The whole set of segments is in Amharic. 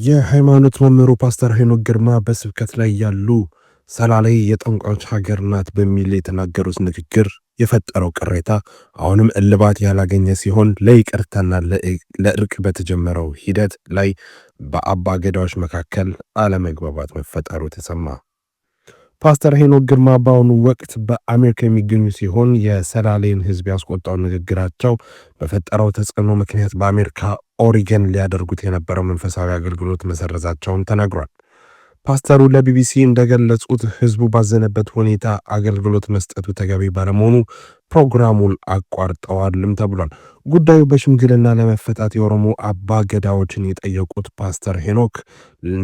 የሃይማኖት መምህሩ ፓስተር ሄኖክ ግርማ በስብከት ላይ ያሉ ሰላሌ የጠንቋዮች ሀገር ናት በሚል የተናገሩት ንግግር የፈጠረው ቅሬታ አሁንም እልባት ያላገኘ ሲሆን ለይቅርታና ለእርቅ በተጀመረው ሂደት ላይ በአባ ገዳዎች መካከል አለመግባባት መፈጠሩ ተሰማ። ፓስተር ሄኖክ ግርማ በአሁኑ ወቅት በአሜሪካ የሚገኙ ሲሆን የሰላሌን ሕዝብ ያስቆጣው ንግግራቸው በፈጠረው ተጽዕኖ ምክንያት በአሜሪካ ኦሪገን ሊያደርጉት የነበረው መንፈሳዊ አገልግሎት መሰረዛቸውን ተነግሯል። ፓስተሩ ለቢቢሲ እንደገለጹት ሕዝቡ ባዘነበት ሁኔታ አገልግሎት መስጠቱ ተገቢ ባለመሆኑ ፕሮግራሙን አቋርጠዋልም ተብሏል። ጉዳዩ በሽምግልና ለመፈታት የኦሮሞ አባ ገዳዎችን የጠየቁት ፓስተር ሄኖክ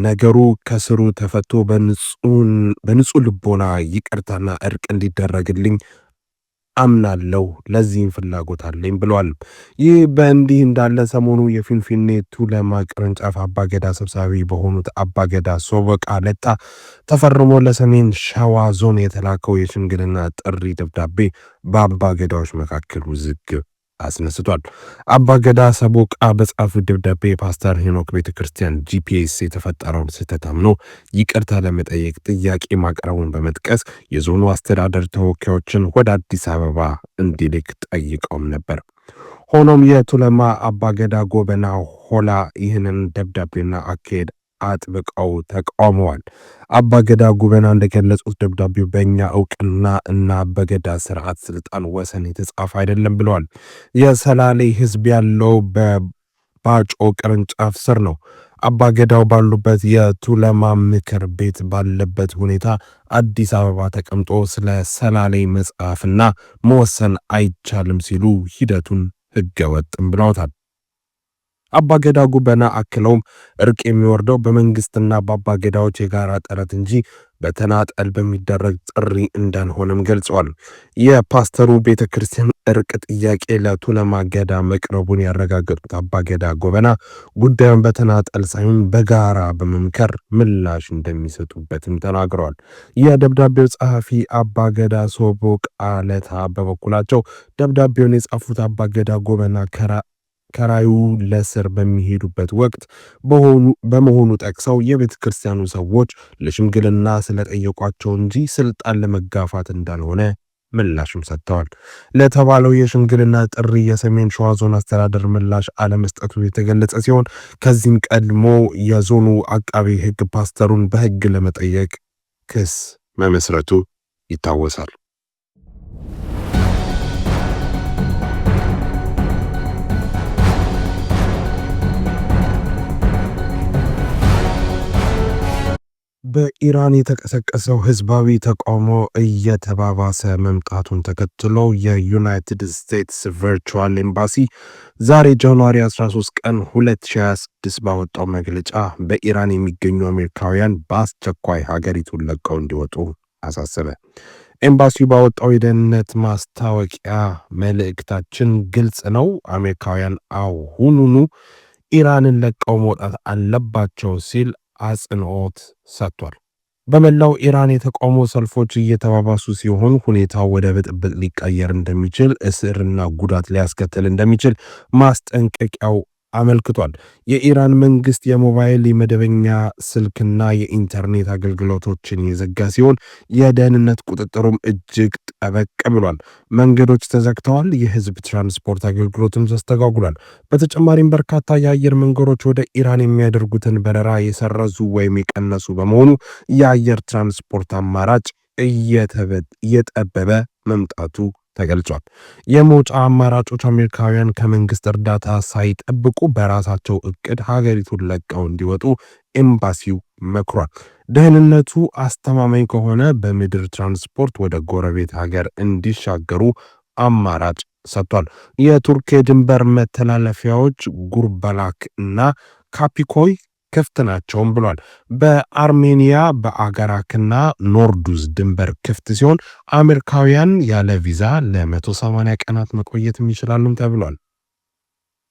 ነገሩ ከስሩ ተፈቶ በንጹህ ልቦና ይቅርታና እርቅ እንዲደረግልኝ አምናለሁ፣ ለዚህም ፍላጎት አለኝ ብለዋል። ይህ በእንዲህ እንዳለ ሰሞኑ የፊንፊኔ ቱለማ ቅርንጫፍ አባገዳ ሰብሳቢ በሆኑት አባገዳ ሶበቃ ለታ ተፈርሞ ለሰሜን ሸዋ ዞን የተላከው የሽምግልና ጥሪ ደብዳቤ በአባገዳዎች መካከል ውዝግብ አስነስቷል። አባገዳ ሰቦቃ በጻፉት ደብዳቤ የፓስተር ሄኖክ ቤተክርስቲያን ጂፒኤስ የተፈጠረውን ስህተት አምኖ ይቅርታ ለመጠየቅ ጥያቄ ማቅረቡን በመጥቀስ የዞኑ አስተዳደር ተወካዮችን ወደ አዲስ አበባ እንዲልክ ጠይቀውም ነበር። ሆኖም የቱለማ አባገዳ ጎበና ሆላ ይህንን ደብዳቤና አካሄድ አጥብቀው ተቃውመዋል። አባገዳ ጉበና እንደገለጹት ደብዳቤው በእኛ እውቅና እና በገዳ ስርዓት ስልጣን ወሰን የተጻፈ አይደለም ብለዋል። የሰላሌ ህዝብ ያለው በባጮ ቅርንጫፍ ስር ነው። አባገዳው ባሉበት የቱለማ ምክር ቤት ባለበት ሁኔታ አዲስ አበባ ተቀምጦ ስለ ሰላሌ መጽሐፍና መወሰን አይቻልም ሲሉ ሂደቱን ህገወጥም ብለውታል። አባገዳ ጉበና አክለውም እርቅ የሚወርደው በመንግስትና በአባገዳዎች የጋራ ጥረት እንጂ በተናጠል በሚደረግ ጥሪ እንዳልሆነም ገልጸዋል። የፓስተሩ ቤተክርስቲያን እርቅ ጥያቄ ለቱለማ ገዳ መቅረቡን ያረጋገጡት አባገዳ ጎበና ጉዳዩን በተናጠል ሳይሆን በጋራ በመምከር ምላሽ እንደሚሰጡበትም ተናግረዋል። የደብዳቤው ጸሐፊ አባገዳ ሶቦቃ ለታ በበኩላቸው ደብዳቤውን የጻፉት አባገዳ ጎበና ከራዩ ለስር በሚሄዱበት ወቅት በመሆኑ ጠቅሰው የቤተ ክርስቲያኑ ሰዎች ለሽምግልና ስለጠየቋቸው እንጂ ስልጣን ለመጋፋት እንዳልሆነ ምላሽም ሰጥተዋል። ለተባለው የሽምግልና ጥሪ የሰሜን ሸዋ ዞን አስተዳደር ምላሽ አለመስጠቱ የተገለጸ ሲሆን ከዚህም ቀድሞ የዞኑ አቃቤ ሕግ ፓስተሩን በሕግ ለመጠየቅ ክስ መመስረቱ ይታወሳል። በኢራን የተቀሰቀሰው ህዝባዊ ተቃውሞ እየተባባሰ መምጣቱን ተከትሎ የዩናይትድ ስቴትስ ቨርቹዋል ኤምባሲ ዛሬ ጃንዋሪ 13 ቀን 2026 ባወጣው መግለጫ በኢራን የሚገኙ አሜሪካውያን በአስቸኳይ ሀገሪቱን ለቀው እንዲወጡ አሳሰበ። ኤምባሲው ባወጣው የደህንነት ማስታወቂያ መልእክታችን ግልጽ ነው፣ አሜሪካውያን አሁኑኑ ኢራንን ለቀው መውጣት አለባቸው ሲል አጽንኦት ሰጥቷል። በመላው ኢራን የተቃውሞ ሰልፎች እየተባባሱ ሲሆን ሁኔታው ወደ ብጥብጥ ሊቀየር እንደሚችል፣ እስርና ጉዳት ሊያስከትል እንደሚችል ማስጠንቀቂያው አመልክቷል። የኢራን መንግስት የሞባይል የመደበኛ ስልክና የኢንተርኔት አገልግሎቶችን የዘጋ ሲሆን የደህንነት ቁጥጥሩም እጅግ ጠበቅ ብሏል። መንገዶች ተዘግተዋል። የህዝብ ትራንስፖርት አገልግሎትም ተስተጓጉሏል። በተጨማሪም በርካታ የአየር መንገዶች ወደ ኢራን የሚያደርጉትን በረራ የሰረዙ ወይም የቀነሱ በመሆኑ የአየር ትራንስፖርት አማራጭ እየጠበበ መምጣቱ ተገልጿል። የመውጫ አማራጮች አሜሪካውያን ከመንግስት እርዳታ ሳይጠብቁ በራሳቸው እቅድ ሀገሪቱን ለቀው እንዲወጡ ኤምባሲው መክሯል። ደህንነቱ አስተማማኝ ከሆነ በምድር ትራንስፖርት ወደ ጎረቤት ሀገር እንዲሻገሩ አማራጭ ሰጥቷል። የቱርክ የድንበር መተላለፊያዎች ጉርበላክ እና ካፒኮይ ክፍት ናቸውም ብሏል። በአርሜኒያ በአገራክና ኖርዱዝ ድንበር ክፍት ሲሆን አሜሪካውያን ያለ ቪዛ ለ180 ቀናት መቆየትም ይችላሉም ተብሏል።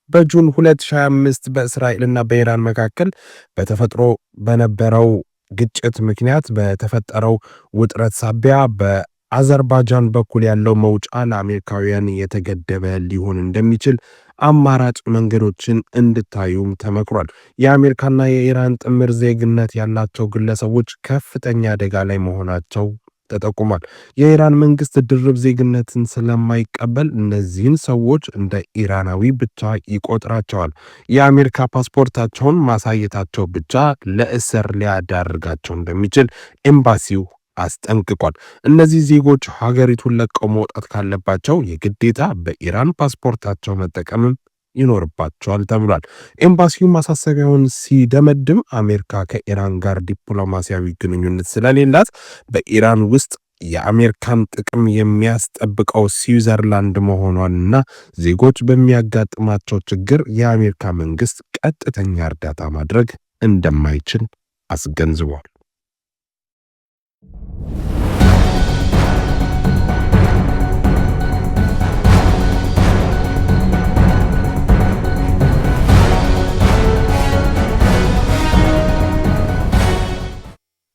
በጁን 2025 በእስራኤልና በኢራን መካከል በተፈጥሮ በነበረው ግጭት ምክንያት በተፈጠረው ውጥረት ሳቢያ በአዘርባይጃን በኩል ያለው መውጫ ለአሜሪካውያን የተገደበ ሊሆን እንደሚችል አማራጭ መንገዶችን እንድታዩም ተመክሯል። የአሜሪካና የኢራን ጥምር ዜግነት ያላቸው ግለሰቦች ከፍተኛ አደጋ ላይ መሆናቸው ተጠቁሟል። የኢራን መንግስት ድርብ ዜግነትን ስለማይቀበል እነዚህን ሰዎች እንደ ኢራናዊ ብቻ ይቆጥራቸዋል። የአሜሪካ ፓስፖርታቸውን ማሳየታቸው ብቻ ለእስር ሊያዳርጋቸው እንደሚችል ኤምባሲው አስጠንቅቋል። እነዚህ ዜጎች ሀገሪቱን ለቀው መውጣት ካለባቸው የግዴታ በኢራን ፓስፖርታቸው መጠቀምም ይኖርባቸዋል ተብሏል። ኤምባሲው ማሳሰቢያውን ሲደመድም አሜሪካ ከኢራን ጋር ዲፕሎማሲያዊ ግንኙነት ስለሌላት በኢራን ውስጥ የአሜሪካን ጥቅም የሚያስጠብቀው ስዊዘርላንድ መሆኗንና ዜጎች በሚያጋጥማቸው ችግር የአሜሪካ መንግስት ቀጥተኛ እርዳታ ማድረግ እንደማይችል አስገንዝቧል።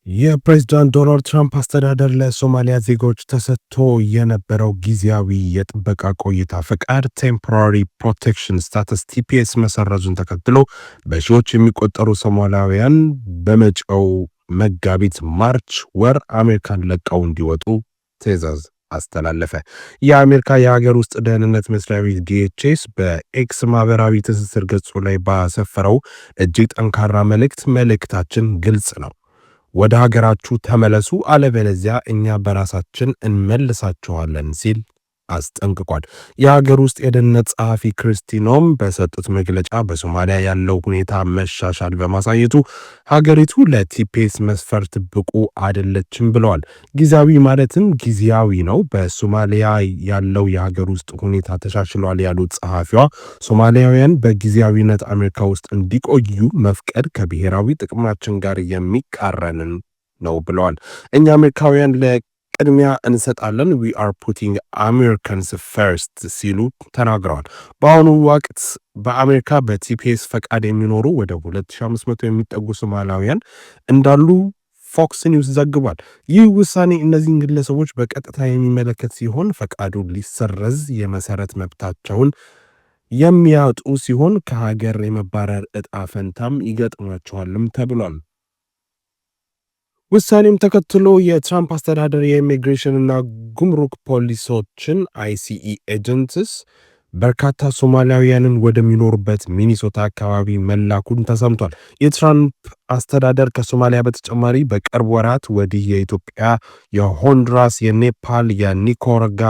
የፕሬዝዳንት ዶናልድ ትራምፕ አስተዳደር ለሶማሊያ ዜጎች ተሰጥቶ የነበረው ጊዜያዊ የጥበቃ ቆይታ ፈቃድ ቴምፖራሪ ፕሮቴክሽን ስታተስ ቲፒኤስ መሰረዙን ተከትሎ በሺዎች የሚቆጠሩ ሶማሊያውያን በመጪው መጋቢት ማርች ወር አሜሪካን ለቀው እንዲወጡ ትዕዛዝ አስተላለፈ። የአሜሪካ የሀገር ውስጥ ደህንነት መስሪያ ቤት ዲኤችኤስ በኤክስ ማህበራዊ ትስስር ገጹ ላይ ባሰፈረው እጅግ ጠንካራ መልእክታችን ግልጽ ነው፣ ወደ ሀገራችሁ ተመለሱ፣ አለበለዚያ እኛ በራሳችን እንመልሳችኋለን ሲል አስጠንቅቋል። የሀገር ውስጥ የደህንነት ጸሐፊ ክርስቲኖም በሰጡት መግለጫ በሶማሊያ ያለው ሁኔታ መሻሻል በማሳየቱ ሀገሪቱ ለቲፒኤስ መስፈርት ብቁ አይደለችም ብለዋል። ጊዜያዊ ማለትም ጊዜያዊ ነው። በሶማሊያ ያለው የሀገር ውስጥ ሁኔታ ተሻሽሏል ያሉት ጸሐፊዋ ሶማሊያውያን በጊዜያዊነት አሜሪካ ውስጥ እንዲቆዩ መፍቀድ ከብሔራዊ ጥቅማችን ጋር የሚቃረንን ነው ብለዋል። እኛ አሜሪካውያን ቅድሚያ እንሰጣለን፣ we are putting Americans first ሲሉ ተናግረዋል። በአሁኑ ወቅት በአሜሪካ በቲፒኤስ ፈቃድ የሚኖሩ ወደ 2500 የሚጠጉ ሶማሊያውያን እንዳሉ ፎክስ ኒውስ ዘግቧል። ይህ ውሳኔ እነዚህን ግለሰቦች በቀጥታ የሚመለከት ሲሆን ፈቃዱ ሊሰረዝ የመሰረት መብታቸውን የሚያጡ ሲሆን ከሀገር የመባረር ዕጣ ፈንታም ይገጥማቸዋልም ተብሏል። ውሳኔም ተከትሎ የትራምፕ አስተዳደር የኢሚግሬሽን እና ጉምሩክ ፖሊሶችን አይሲኢ ኤጀንትስ በርካታ ሶማሊያውያንን ወደሚኖሩበት ሚኒሶታ አካባቢ መላኩን ተሰምቷል። የትራምፕ አስተዳደር ከሶማሊያ በተጨማሪ በቅርብ ወራት ወዲህ የኢትዮጵያ፣ የሆንዱራስ፣ የኔፓል፣ የኒካራጓ፣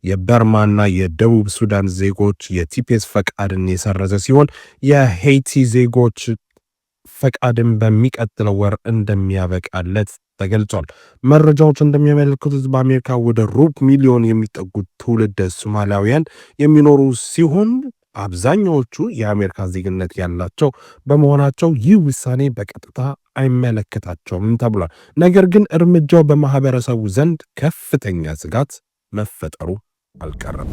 የበርማና የደቡብ ሱዳን ዜጎች የቲፒኤስ ፈቃድን የሰረዘ ሲሆን የሄይቲ ዜጎች ፈቃድን በሚቀጥለው ወር እንደሚያበቃለት ተገልጿል። መረጃዎች እንደሚያመለክቱት በአሜሪካ ወደ ሩብ ሚሊዮን የሚጠጉ ትውልደ ሶማሊያውያን የሚኖሩ ሲሆን አብዛኛዎቹ የአሜሪካ ዜግነት ያላቸው በመሆናቸው ይህ ውሳኔ በቀጥታ አይመለከታቸውም ተብሏል። ነገር ግን እርምጃው በማህበረሰቡ ዘንድ ከፍተኛ ስጋት መፈጠሩ አልቀረም።